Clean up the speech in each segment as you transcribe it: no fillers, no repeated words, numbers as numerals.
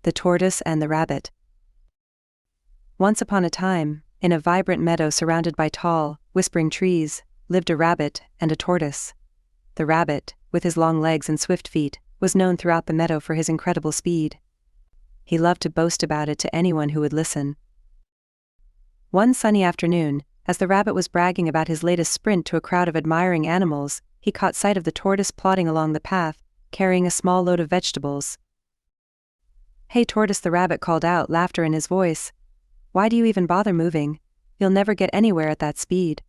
The Tortoise and the Rabbit. Once upon a time, in a vibrant meadow surrounded by tall, whispering trees, lived a rabbit and a tortoise. The rabbit, with his long legs and swift feet, was known throughout the meadow for his incredible speed. He loved to boast about it to anyone who would listen. One sunny afternoon, as the rabbit was bragging about his latest sprint to a crowd of admiring animals, he caught sight of the tortoise plodding along the path, carrying a small load of vegetables. "Hey Tortoise," the rabbit called out, laughter in his voice. "Why do you even bother moving? You'll never get anywhere at that speed."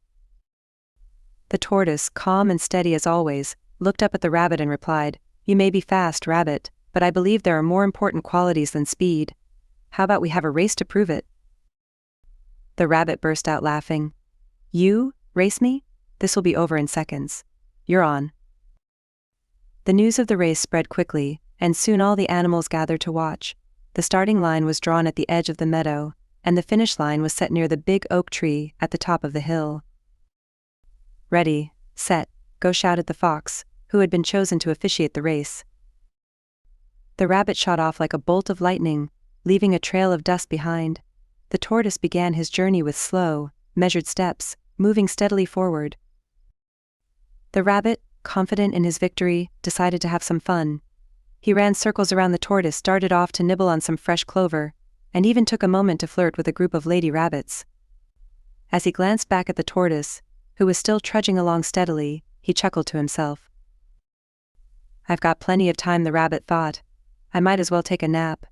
The tortoise, calm and steady as always, looked up at the rabbit and replied, "You may be fast, rabbit, but I believe there are more important qualities than speed. How about we have a race to prove it?" The rabbit burst out laughing. "You, race me? This will be over in seconds. You're on." The news of the race spread quickly, and soon all the animals gathered to watch. The starting line was drawn at the edge of the meadow, and the finish line was set near the big oak tree at the top of the hill. "Ready, set, go," shouted the fox, who had been chosen to officiate the race. The rabbit shot off like a bolt of lightning, leaving a trail of dust behind. The tortoise began his journey with slow, measured steps, moving steadily forward. The rabbit, confident in his victory, decided to have some fun. He ran circles around the tortoise, started off to nibble on some fresh clover, and even took a moment to flirt with a group of lady rabbits. As he glanced back at the tortoise, who was still trudging along steadily, he chuckled to himself. "I've got plenty of time," the rabbit thought. "I might as well take a nap."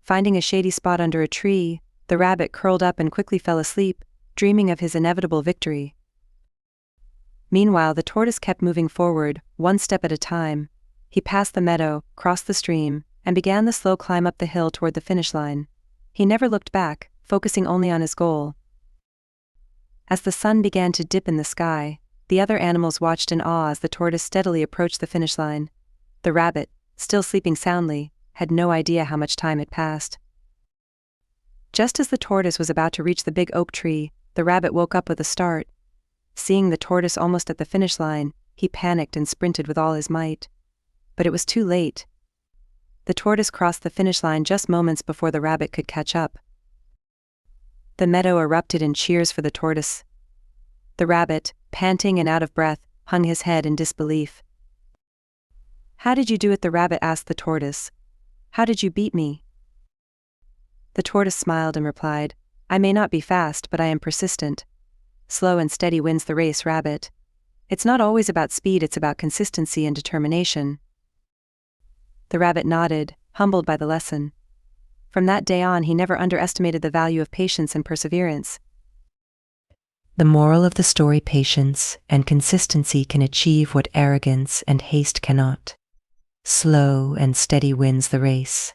Finding a shady spot under a tree, the rabbit curled up and quickly fell asleep, dreaming of his inevitable victory. Meanwhile, the tortoise kept moving forward, one step at a time. He passed the meadow, crossed the stream, and began the slow climb up the hill toward the finish line. He never looked back, focusing only on his goal. As the sun began to dip in the sky, the other animals watched in awe as the tortoise steadily approached the finish line. The rabbit, still sleeping soundly, had no idea how much time had passed. Just as the tortoise was about to reach the big oak tree, the rabbit woke up with a start. Seeing the tortoise almost at the finish line, he panicked and sprinted with all his might. But it was too late. The tortoise crossed the finish line just moments before the rabbit could catch up. The meadow erupted in cheers for the tortoise. The rabbit, panting and out of breath, hung his head in disbelief. "How did you do it?" the rabbit asked the tortoise. "How did you beat me?" The tortoise smiled and replied, "I may not be fast, but I am persistent. Slow and steady wins the race, rabbit. It's not always about speed, it's about consistency and determination." The rabbit nodded, humbled by the lesson. From that day on, he never underestimated the value of patience and perseverance. The moral of the story: patience and consistency can achieve what arrogance and haste cannot. Slow and steady wins the race.